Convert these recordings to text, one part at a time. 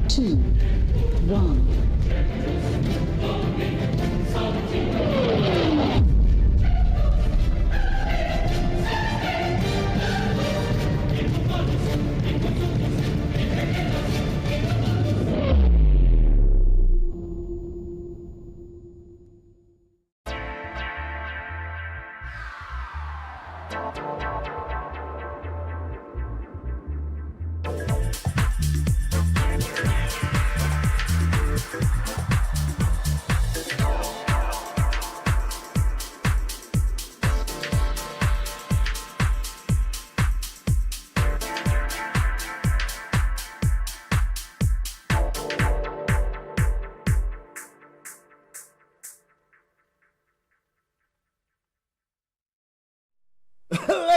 2, 1.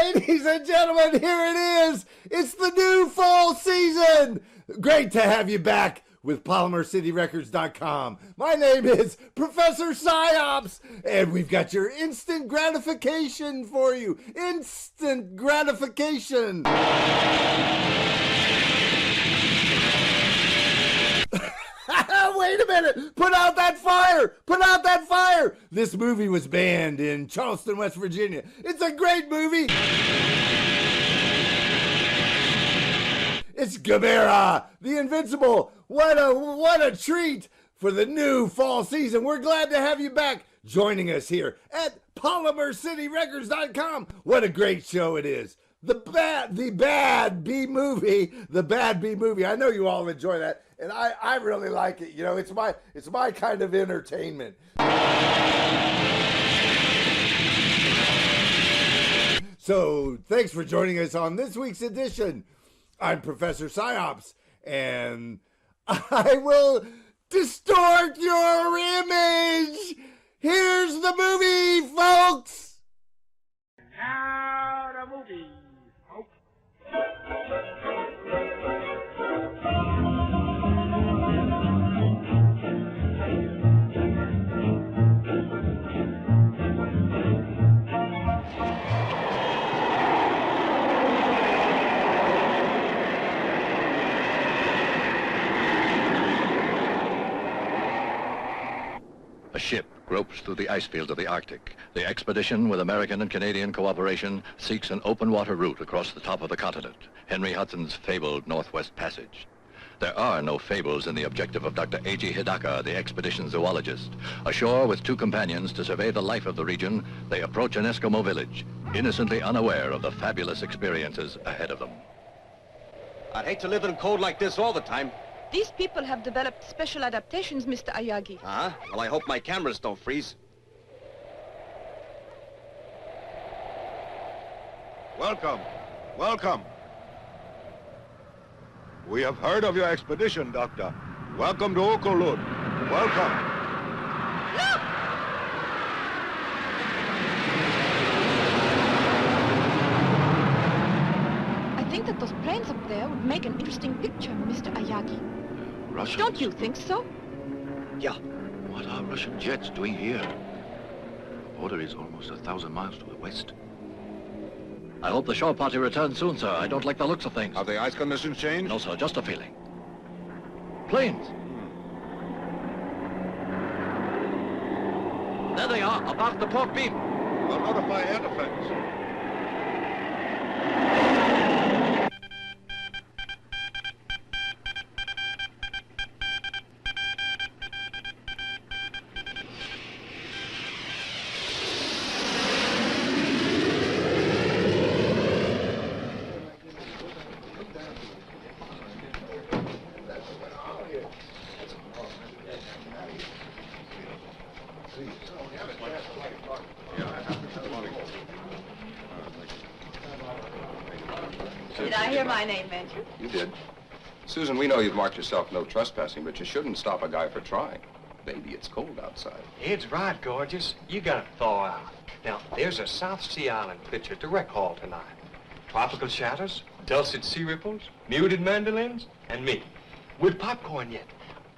Ladies and gentlemen, here it is. It's the new fall season. Great to have you back with PolymerCityRecords.com. My name is Professor Psyopsz, and we've got your instant gratification for you. Instant gratification. Wait a minute! Put out that fire! Put out that fire! This movie was banned in Charleston, West Virginia. It's a great movie! It's Gamera, the Invincible. What a treat for the new fall season. We're glad to have you back joining us here at PolymerCityRecords.com. What a great show it is. The Bad B movie. I know you all enjoy that, and I really like it. You know, it's my kind of entertainment. So thanks for joining us on this week's edition. I'm Professor Psyopsz, and I will distort your image. Here's the movie, folks. Now the movie, folks. A ship gropes through the ice fields of the Arctic. The expedition, with American and Canadian cooperation, seeks an open water route across the top of the continent, Henry Hudson's fabled Northwest Passage. There are no fables in the objective of Dr. Eiji Hidaka, the expedition zoologist. Ashore with two companions to survey the life of the region, they approach an Eskimo village, innocently unaware of the fabulous experiences ahead of them. I'd hate to live in cold like this all the time. These people have developed special adaptations, Mr. Ayagi. Uh-huh. Well, I hope my cameras don't freeze. Welcome. Welcome. We have heard of your expedition, Doctor. Welcome to Okolud. Welcome. Look! I think that those planes up there would make an interesting picture, Mr. Ayagi. Russians? Don't you think so? Yeah. What are Russian jets doing here? The border is almost 1,000 miles to the west. I hope the shore party returns soon, sir. I don't like the looks of things. Have the ice conditions changed? No, sir, just a feeling. Planes! There they are, above the port beam. We'll notify air defense. Did I hear my name mentioned? You did. Susan, we know you've marked yourself no trespassing, but you shouldn't stop a guy for trying. Baby, it's cold outside. It's right, gorgeous. You gotta thaw out. Now, there's a South Sea Island picture to rec hall tonight. Tropical shadows, dulcet sea ripples, muted mandolins, and me. With popcorn yet.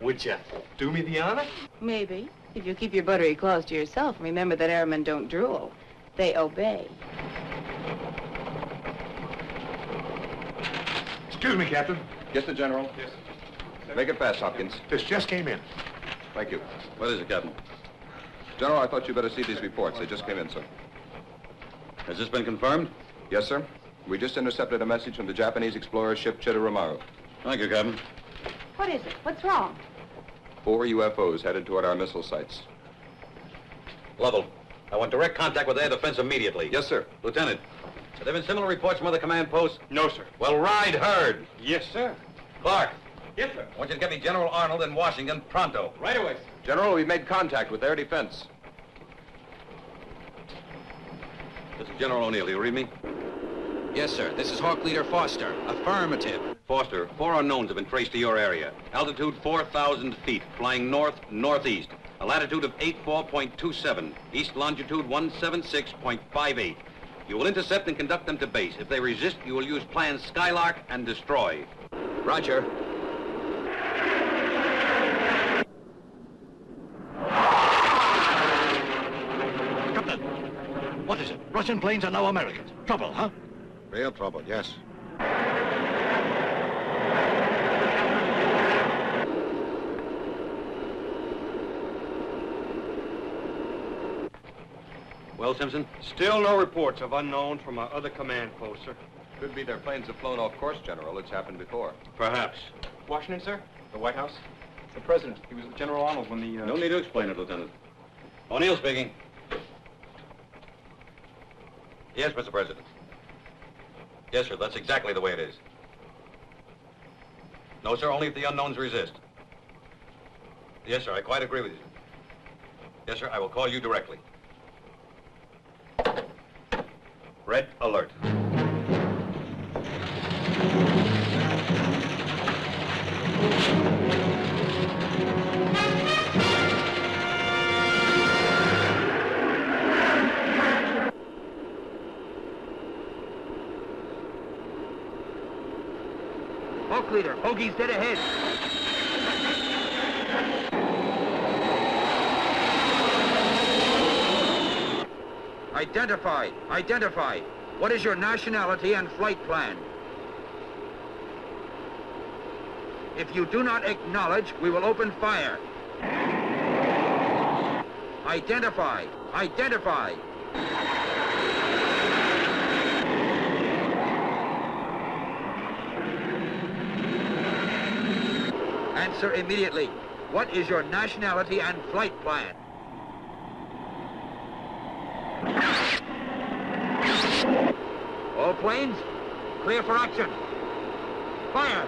Would you do me the honor? Maybe, if you keep your buttery claws to yourself. Remember that airmen don't drool. They obey. Excuse me, Captain. Get the general. Yes. Make it fast, Hopkins. This just came in. Thank you. What is it, Captain? General, I thought you'd better see these reports. They just came in, sir. Has this been confirmed? Yes, sir. We just intercepted a message from the Japanese explorer ship Chitoromaru. Thank you, Captain. What is it? What's wrong? 4 UFOs headed toward our missile sites. Lovell, I want direct contact with air defense immediately. Yes, sir. Lieutenant, have there been similar reports from other command posts? No, sir. Well, ride herd. Yes, sir. Clark, Yes, sir. I want you to get me General Arnold in Washington pronto. Right away, sir. General, we've made contact with air defense. This is General O'Neill. Do you read me? Yes, sir. This is Hawk Leader Foster. Affirmative. Foster, 4 unknowns have been traced to your area. Altitude 4,000 feet, flying north-northeast. A latitude of 84.27, east longitude 176.58. You will intercept and conduct them to base. If they resist, you will use plan Skylark and destroy. Roger. Captain, what is it? Russian planes are now Americans. Trouble, huh? Real trouble, yes. Well, Simpson? Still no reports of unknown from our other command posts, sir. Could be their planes have flown off course, General. It's happened before. Perhaps. Washington, sir? The White House? The President. He was with General Arnold when the, No need to explain it, Lieutenant. O'Neill speaking. Yes, Mr. President. Yes, sir, that's exactly the way it is. No, sir, only if the unknowns resist. Yes, sir, I quite agree with you. Yes, sir, I will call you directly. Red alert. Hawk Leader, Hoagie's dead ahead. Identify. Identify. What is your nationality and flight plan? If you do not acknowledge, we will open fire. Identify. Identify. Answer immediately. What is your nationality and flight plan? All planes, clear for action. Fire!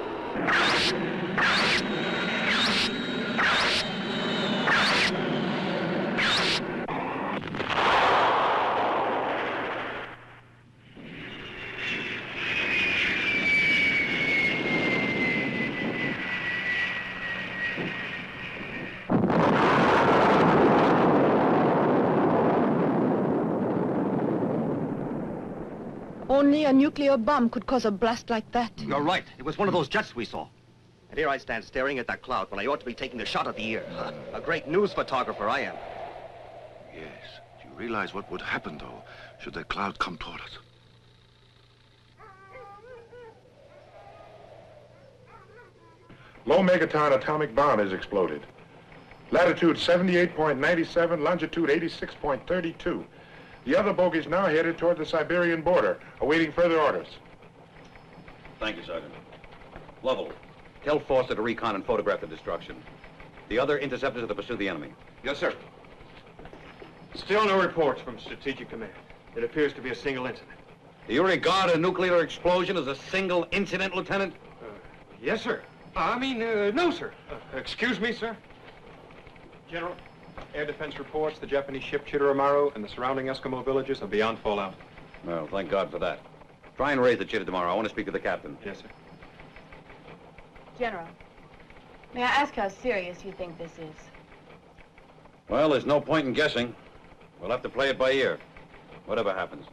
Only a nuclear bomb could cause a blast like that. You're right. It was one of those jets we saw. And here I stand staring at that cloud when I ought to be taking a shot of the year. A great news photographer I am. Yes. Do you realize what would happen, though, should that cloud come toward us? Low megaton atomic bomb has exploded. Latitude 78.97, longitude 86.32. The other bogey's now headed toward the Siberian border, awaiting further orders. Thank you, Sergeant. Lovell, tell Foster to recon and photograph the destruction. The other interceptors are to pursue the enemy. Yes, sir. Still no reports from Strategic Command. It appears to be a single incident. Do you regard a nuclear explosion as a single incident, Lieutenant? Yes, sir. No, sir. Excuse me, sir. General, air defense reports the Japanese ship Chitoromaru and the surrounding Eskimo villages are beyond fallout. Well, thank God for that. Try and raise the chitter tomorrow. I want to speak to the captain. Yes, sir. General, may I ask how serious you think this is? Well, there's no point in guessing. We'll have to play it by ear, whatever happens.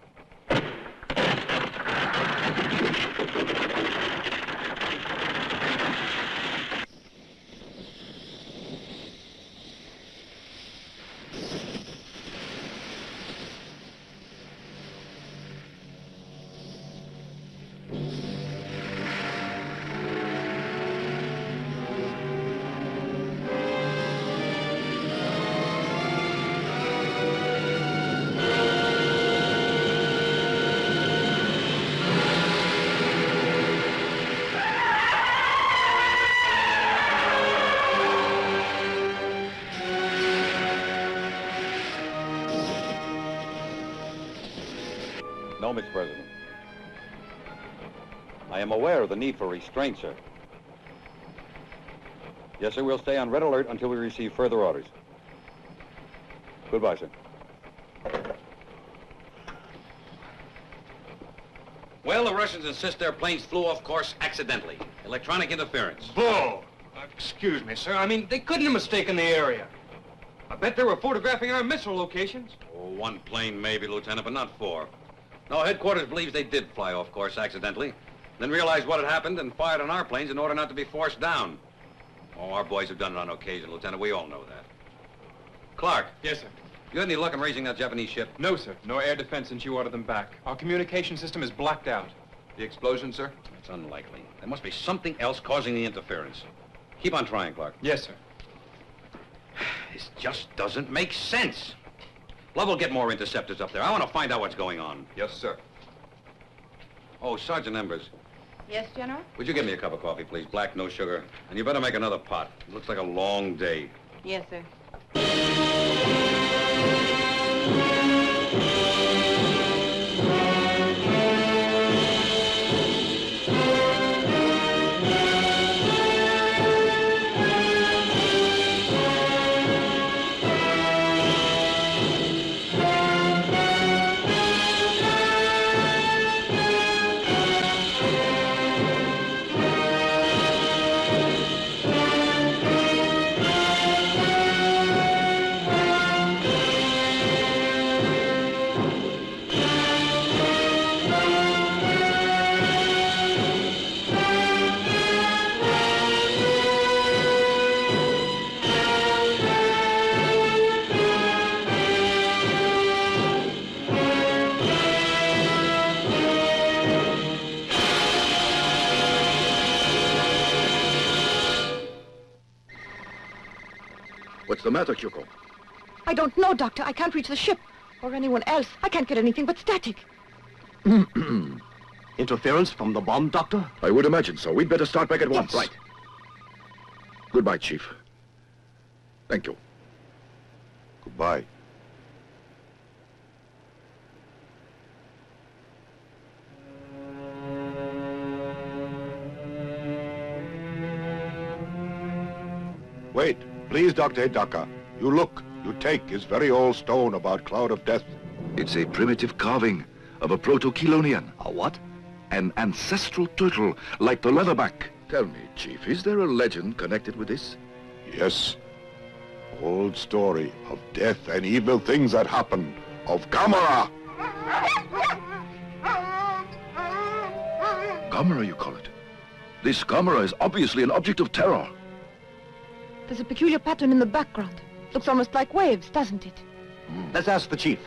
Mr. President. I am aware of the need for restraint, sir. Yes, sir, we'll stay on red alert until we receive further orders. Goodbye, sir. Well, the Russians insist their planes flew off course accidentally. Electronic interference. Bull! Excuse me, sir. I mean, they couldn't have mistaken the area. I bet they were photographing our missile locations. Oh, one plane maybe, Lieutenant, but not four. No, headquarters believes they did fly off course accidentally, then realized what had happened and fired on our planes in order not to be forced down. Oh, our boys have done it on occasion, Lieutenant. We all know that. Clark. Yes, sir. You had any luck in raising that Japanese ship? No, sir. No air defense since you ordered them back. Our communication system is blacked out. The explosion, sir? It's unlikely. There must be something else causing the interference. Keep on trying, Clark. Yes, sir. This just doesn't make sense. Love will get more interceptors up there. I want to find out what's going on. Yes, sir. Oh, Sergeant Embers, Yes, General? would you give me a cup of coffee, please? Black, no sugar. And you better make another pot. It looks like a long day. Yes, sir. What's the matter, Kyoko? I don't know, Doctor. I can't reach the ship. Or anyone else. I can't get anything but static. Interference from the bomb, Doctor? I would imagine so. We'd better start back at once. Yes. Right. Goodbye, Chief. Thank you. Goodbye. Wait, please, Dr. Hidaka. You look, you take his very old stone about Cloud of Death. It's a primitive carving of a proto-Chelonian. A what? An ancestral turtle, like the leatherback. Tell me, Chief, is there a legend connected with this? Yes. Old story of death and evil things that happen. Of Gamera. Gamera, you call it? This Gamera is obviously an object of terror. There's a peculiar pattern in the background. Looks almost like waves, doesn't it? Let's ask the chief.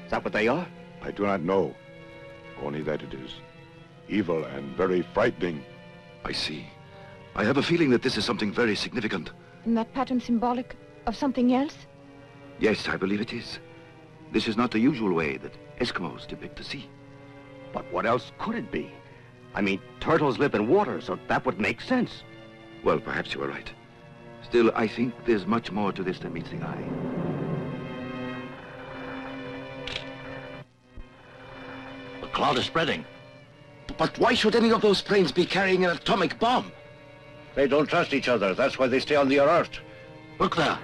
Is that what they are? I do not know. Only that it is evil and very frightening. I see. I have a feeling that this is something very significant. And that pattern symbolic of something else? Yes, I believe it is. This is not the usual way that Eskimos depict the sea. But what else could it be? I mean, turtles live in water, so that would make sense. Well, perhaps you are right. Still, I think there's much more to this than meets the eye. The cloud is spreading. But why should any of those planes be carrying an atomic bomb? They don't trust each other. That's why they stay on the alert. Look there.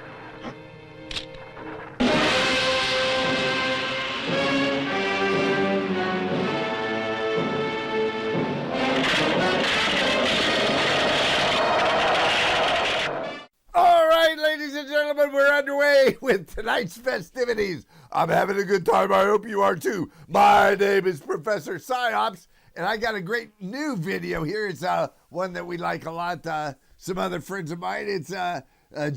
All right, ladies and gentlemen, we're underway with tonight's festivities. I'm having a good time. I hope you are too. My name is Professor Psyopsz, and I got a great new video here. It's one that we like a lot. Some other friends of mine. It's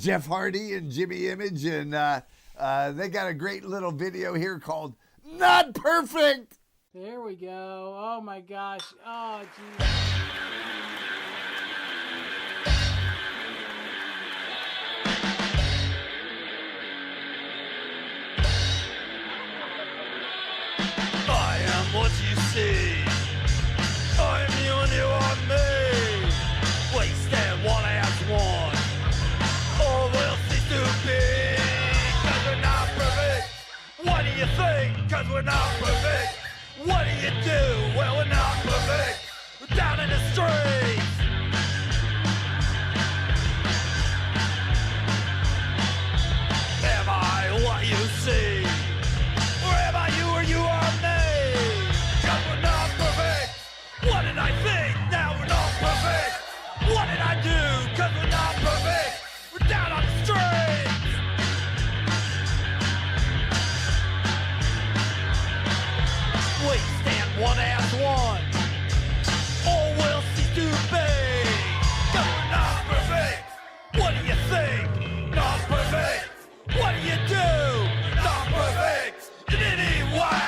Jeff Hardy and Jimmy Image, and they got a great little video here called Not Perfect. There we go. Oh my gosh. Oh, geez. I am what you see. I'm you and you are me. We stand one as one. All we'll see to be. Cause we're not perfect. What do you think? cause we're not perfect. What do you do? Well, we're not perfect. We're down in the streets. Am I what you see? Or am I you or you are me? Cause we're not perfect. What did I think? Now we're not perfect. What did I do? Cause we're not perfect. We're down on the streets. We stand one as one. All will cease to be. Cause we're not perfect. What do you think? Not perfect. What do you do? Not perfect. In any way.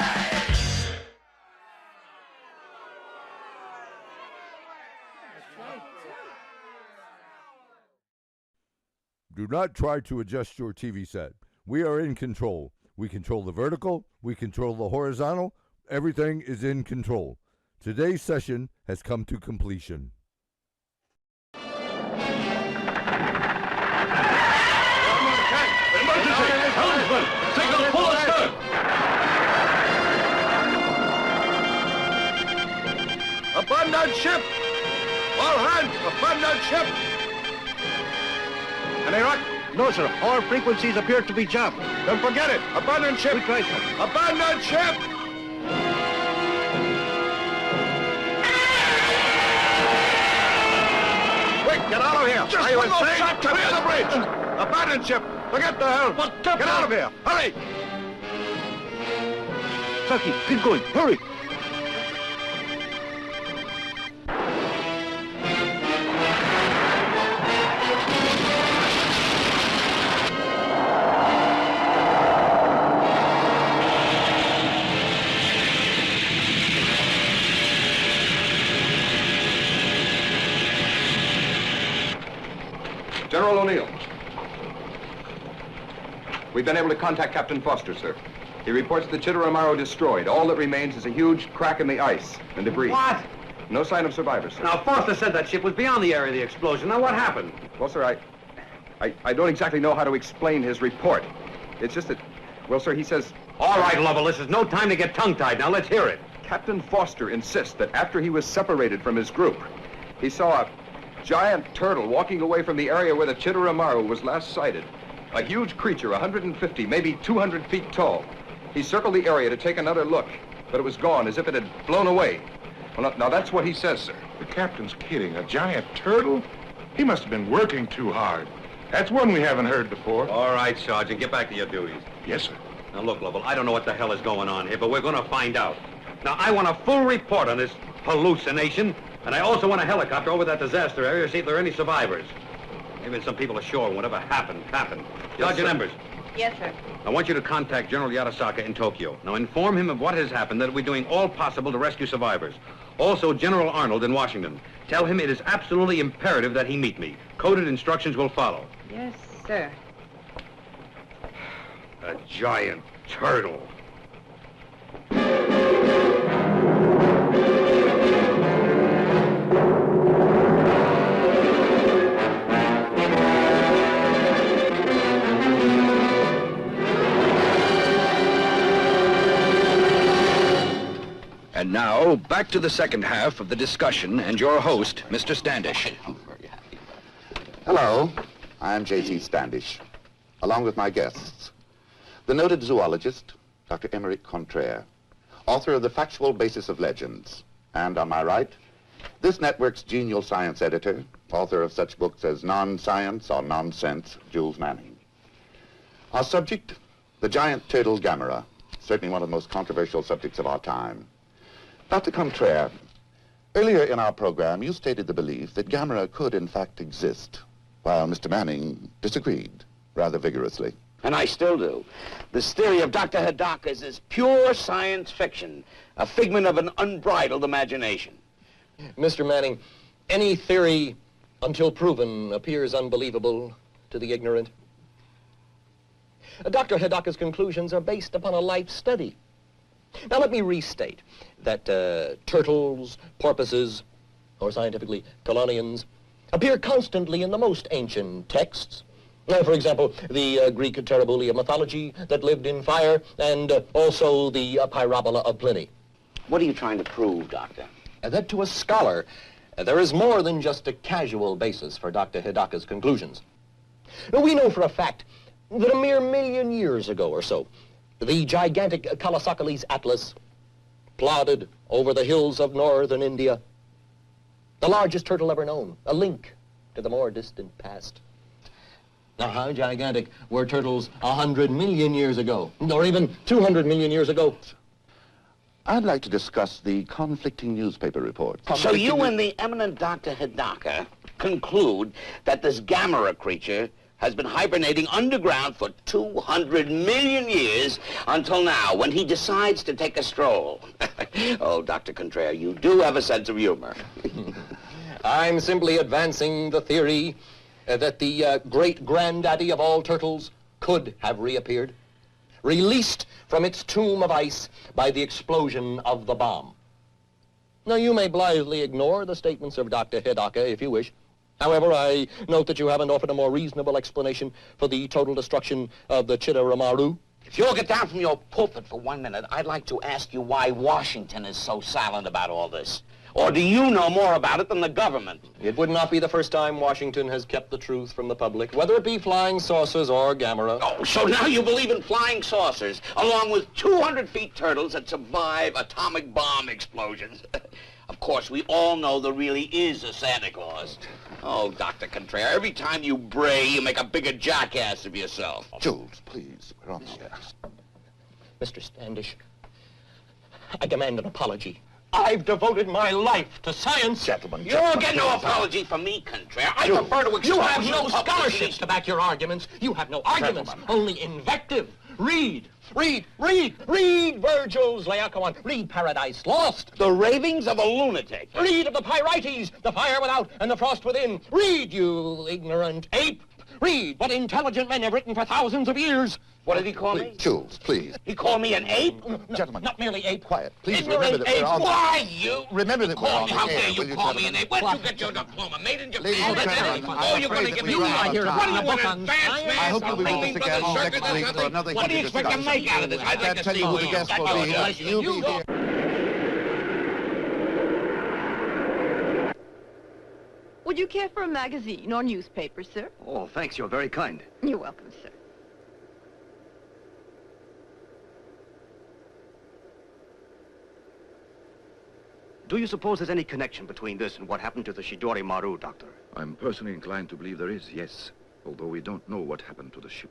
Do not try to adjust your TV set. We are in control. We control the vertical. We control the horizontal. Everything is in control. Today's session has come to completion. Emergency! Helmsman! Signal full astern! Abandon ship! All hands, abandon ship! Any rock? No, sir. All frequencies appear to be jammed. Then forget it! Abandon ship! We tried, sir. Abandon ship! Quick, get out of here! Just I one was more saying, shot, clear the bridge! Abandon ship! Forget the helm! Get out of here! Hurry! Saki, keep going. Hurry! General O'Neill. We've been able to contact Captain Foster, sir. He reports the Chitteramaro destroyed. All that remains is a huge crack in the ice and debris. What? No sign of survivors, sir. Now, Foster said that ship was beyond the area of the explosion. Now, what happened? Well, sir, I don't exactly know how to explain his report. It's just that, well, sir, he says... All right, Lovell, this is no time to get tongue-tied. Now, let's hear it. Captain Foster insists that after he was separated from his group, he saw a giant turtle walking away from the area where the Chitteramaro was last sighted. A huge creature, 150, maybe 200 feet tall. He circled the area to take another look, but it was gone, as if it had blown away. Well, now that's what he says, sir. The captain's kidding. A giant turtle? He must have been working too hard. That's one we haven't heard before. All right, Sergeant, get back to your duties. Yes, sir. Now, look, Lovell, I don't know what the hell is going on here, but we're going to find out. Now, I want a full report on this hallucination, and I also want a helicopter over that disaster area to see if there are any survivors. Maybe some people ashore, and whatever happened, happened. Yes, Sergeant sir. Embers, Yes, sir. I want you to contact General Yatasaka in Tokyo. Now, inform him of what has happened, that we're doing all possible to rescue survivors. Also, General Arnold in Washington. Tell him it is absolutely imperative that he meet me. Coded instructions will follow. Yes, sir. A giant turtle. And now, back to the second half of the discussion and your host, Mr. Standish. Hello, I'm J.T. Standish, along with my guests. The noted zoologist, Dr. Emerick Contraire, author of The Factual Basis of Legends. And on my right, this network's genial science editor, author of such books as Non-Science or Nonsense, Jules Manning. Our subject, the giant turtle Gamera, certainly one of the most controversial subjects of our time. Dr. Contraire, earlier in our program, you stated the belief that Gamera could, in fact, exist, while Mr. Manning disagreed rather vigorously. And I still do. This theory of Dr. Hidaka's is pure science fiction, a figment of an unbridled imagination. Mr. Manning, any theory, until proven, appears unbelievable to the ignorant. Dr. Hidaka's conclusions are based upon a life study. Now, let me restate that turtles, porpoises, or scientifically, chelonians, appear constantly in the most ancient texts, For example, the Greek Terribulia mythology that lived in fire, and also the Pyrobola of Pliny. What are you trying to prove, Doctor? That to a scholar, there is more than just a casual basis for Dr. Hidaka's conclusions. Now, we know for a fact that a mere 1,000,000 years ago or so, the gigantic Kalasakalis Atlas plodded over the hills of northern India, the largest turtle ever known, a link to the more distant past. Now, how gigantic were turtles 100 million years ago, or even 200 million years ago? I'd like to discuss the conflicting newspaper reports. So you and the eminent Dr. Hidaka conclude that this Gamera creature has been hibernating underground for 200 million years until now, when he decides to take a stroll. Oh, Dr. Contraire, you do have a sense of humor. I'm simply advancing the theory that the great-granddaddy of all turtles could have reappeared, released from its tomb of ice by the explosion of the bomb. Now, you may blithely ignore the statements of Dr. Hidaka if you wish. However, I note that you haven't offered a more reasonable explanation for the total destruction of the Chitteramaru. If you'll get down from your pulpit for 1 minute, I'd like to ask you why Washington is so silent about all this. Or do you know more about it than the government? It would not be the first time Washington has kept the truth from the public, whether it be flying saucers or Gamera. Oh, so now you believe in flying saucers, along with 200-feet turtles that survive atomic bomb explosions. Of course, we all know there really is a Santa Claus. Oh, Dr. Contraire, every time you bray, you make a bigger jackass of yourself. Jules, please, we're on the stairs. Mr. Standish, I demand an apology. I've devoted my life to science. Gentlemen, You'll get no apology from me, Contraire. I prefer to expose you have no publicly. scholarships to back your arguments. You have no arguments, only invective. Read Virgil's Laocoon. Read Paradise Lost. The ravings of a lunatic. Read of the Pyrites, the fire without and the frost within. Read, you ignorant ape. Read what intelligent men have written for thousands of years. What did he call me? Jules, please. He called me an ape? No, Gentlemen. not merely ape. Quiet. Please Ignorant remember that ape. we're on the... Why, you? Remember that we're on the How air, dare will you you, call me an gentlemen? ape? Where'd you get your diploma? Made in Japan? Ladies and That's gentlemen, anything. I'm Oh, you're going to afraid give that me we run out here. of What do you time. want, an advanced man? I hope you'll be with us again next week for another What do you heated expect to discussion. make out of this? I'd I like can't to tell see you who who the guests will be here. You'll be here. Would you care for a magazine or newspaper, sir? Oh, thanks. You're very kind. You're welcome, sir. Do you suppose there's any connection between this and what happened to the Shidori Maru, Doctor? I'm personally inclined to believe there is, yes. Although we don't know what happened to the ship.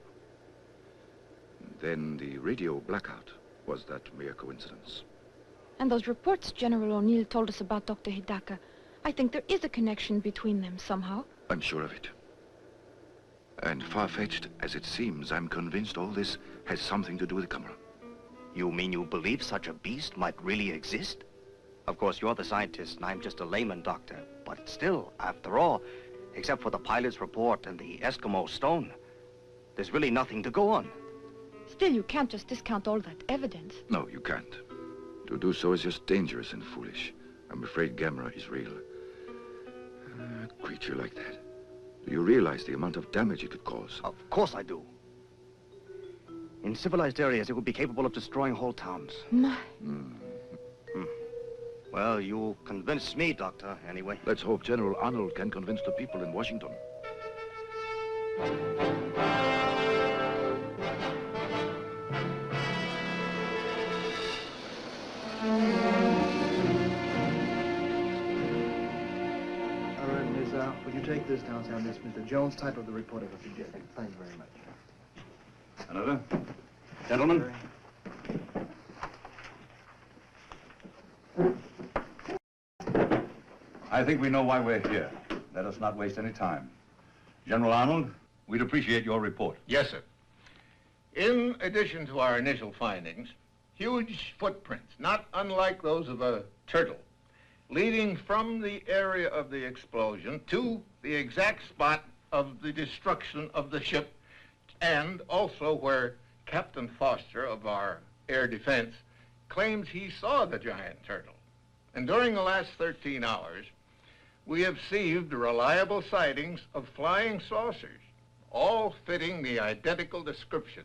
Then the radio blackout. Was that mere coincidence? And those reports General O'Neill told us about Dr. Hidaka, I think there is a connection between them somehow. I'm sure of it. And far-fetched as it seems, I'm convinced all this has something to do with Gamera. You mean you believe such a beast might really exist? Of course, you're the scientist, and I'm just a layman, Doctor. But still, after all, except for the pilot's report and the Eskimo stone, there's really nothing to go on. Still, you can't just discount all that evidence. No, you can't. To do so is just dangerous and foolish. I'm afraid Gamera is real. A creature like that. Do you realize the amount of damage it could cause? Of course I do. In civilized areas, it would be capable of destroying whole towns. My. Well, you convinced me, Doctor, anyway. Let's hope General Arnold can convince the people in Washington. All right, Ms. Would you take this downtown? This Mr. Jones, title of the report if you did. Thank you very much. Another? Gentlemen? I think we know why we're here. Let us not waste any time. General Arnold, we'd appreciate your report. Yes, sir. In addition to our initial findings, huge footprints, not unlike those of a turtle, leading from the area of the explosion to the exact spot of the destruction of the ship, and also where Captain Foster of our air defense claims he saw the giant turtle. And during the last 13 hours, we have received reliable sightings of flying saucers all fitting the identical description,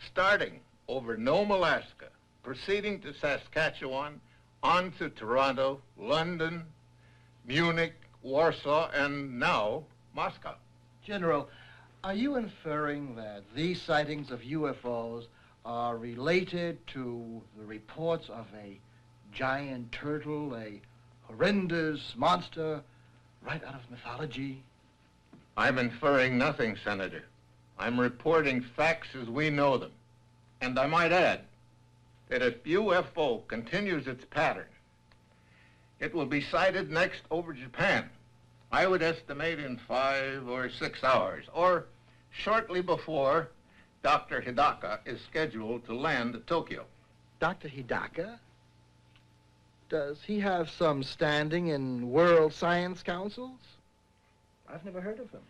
starting over Nome, Alaska, proceeding to Saskatchewan, on to Toronto, London, Munich, Warsaw, and now Moscow. General, are you inferring that these sightings of UFOs are related to the reports of a giant turtle, a horrendous monster right out of mythology? I'm inferring nothing, Senator. I'm reporting facts as we know them. And I might add that if UFO continues its pattern, it will be sighted next over Japan. I would estimate in 5 or 6 hours, or shortly before Dr. Hidaka is scheduled to land at Tokyo. Dr. Hidaka? Does he have some standing in world science councils? I've never heard of him.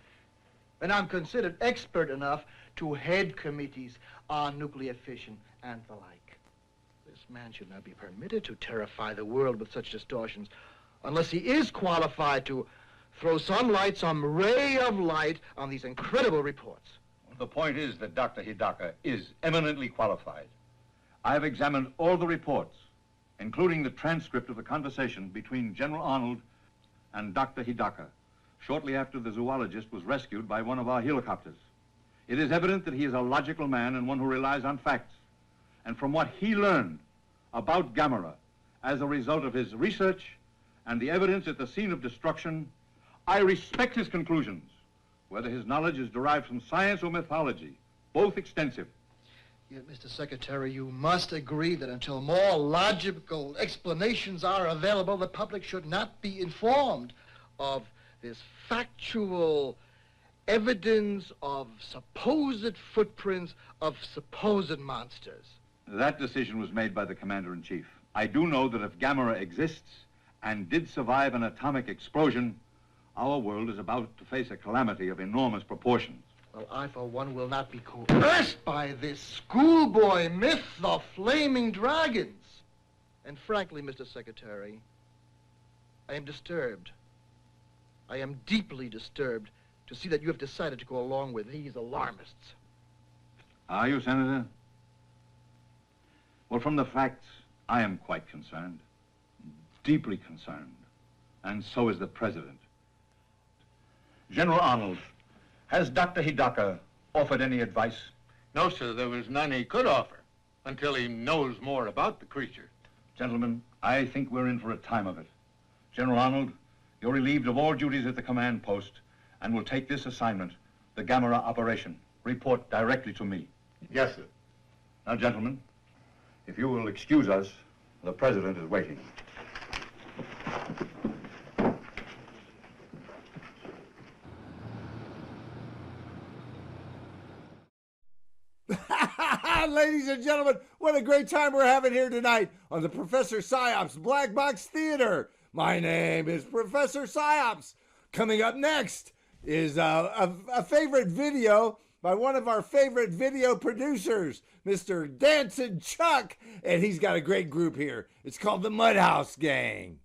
And I'm considered expert enough to head committees on nuclear fission and the like. This man should not be permitted to terrify the world with such distortions unless he is qualified to throw some ray of light on these incredible reports. The point is that Dr. Hidaka is eminently qualified. I have examined all the reports, including the transcript of the conversation between General Arnold and Dr. Hidaka, shortly after the zoologist was rescued by one of our helicopters. It is evident that he is a logical man and one who relies on facts. And from what he learned about Gamera as a result of his research and the evidence at the scene of destruction, I respect his conclusions, whether his knowledge is derived from science or mythology, both extensive. Yet, Mr. Secretary, you must agree that until more logical explanations are available, the public should not be informed of this factual evidence of supposed footprints of supposed monsters. That decision was made by the Commander-in-Chief. I do know that if Gamera exists and did survive an atomic explosion, our world is about to face a calamity of enormous proportions. Well, I, for one, will not be coerced by this schoolboy myth of flaming dragons. And frankly, Mr. Secretary, I am disturbed. I am deeply disturbed to see that you have decided to go along with these alarmists. Are you, Senator? Well, from the facts, I am quite concerned, deeply concerned, and so is the President. General Arnold, has Dr. Hidaka offered any advice? No, sir, there was none he could offer until he knows more about the creature. Gentlemen, I think we're in for a time of it. General Arnold, you're relieved of all duties at the command post and will take this assignment, the Gamera operation. Report directly to me. Yes, sir. Now, gentlemen, if you will excuse us, the President is waiting. Ladies and gentlemen, what a great time we're having here tonight on the Professor Psyopsz Black Box Theater. My name is Professor Psyopsz. Coming up next is a favorite video by one of our favorite video producers, Mr. Dancing Chuck, and he's got a great group here. It's called the Mudhouse Gang.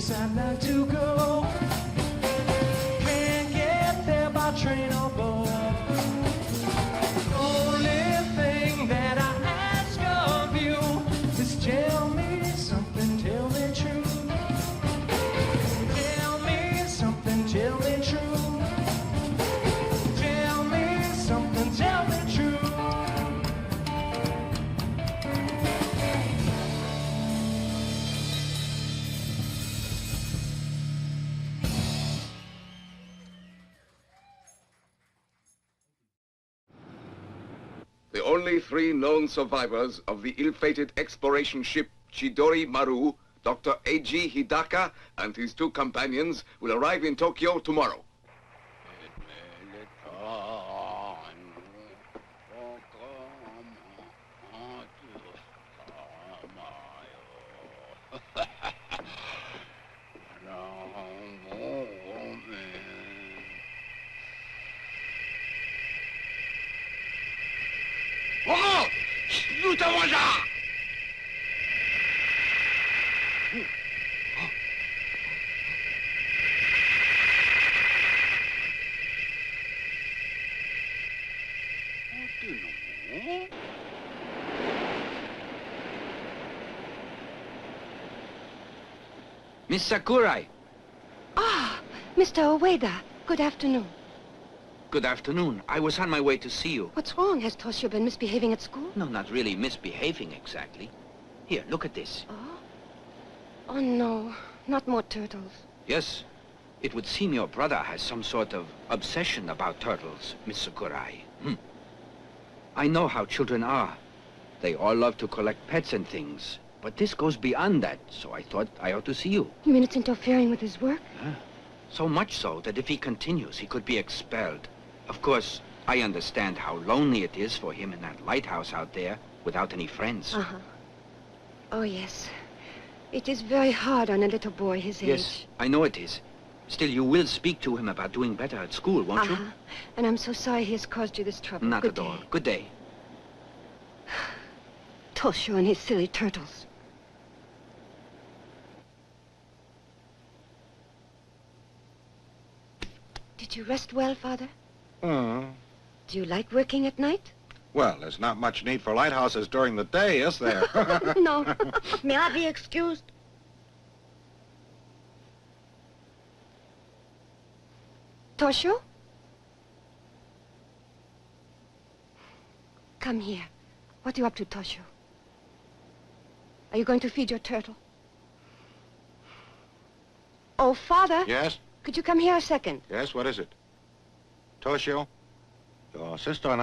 place I'd like to go. Can't get there by train or boat. Only thing that I ask of you is tell me something, tell me true. Tell me something, tell me true. Tell me something, tell me true. The only 3 known survivors of the ill-fated exploration ship Chidori Maru, Dr. A.G. Hidaka and his 2 companions will arrive in Tokyo tomorrow. Miss Sakurai. Ah, Mr. Ueda. Good afternoon. Good afternoon. I was on my way to see you. What's wrong? Has Toshio been misbehaving at school? No, not really misbehaving exactly. Here, look at this. Oh? Oh, no. Not more turtles. Yes. It would seem your brother has some sort of obsession about turtles, Miss Sakurai. I know how children are. They all love to collect pets and things. But this goes beyond that, so I thought I ought to see you. You mean it's interfering with his work? So much so that if he continues, he could be expelled. Of course, I understand how lonely it is for him in that lighthouse out there without any friends. Uh-huh. Oh, yes. It is very hard on a little boy his age. Yes, I know it is. Still, you will speak to him about doing better at school, won't you? And I'm so sorry he has caused you this trouble. Not at all. Good day. Toshio and his silly turtles. Did you rest well, Father? Do you like working at night? Well, there's not much need for lighthouses during the day, is there? No. May I be excused? Toshio? Come here. What are you up to, Toshio? Are you going to feed your turtle? Oh, Father? Yes? Could you come here a second? Yes, what is it? Toshio, your sister and I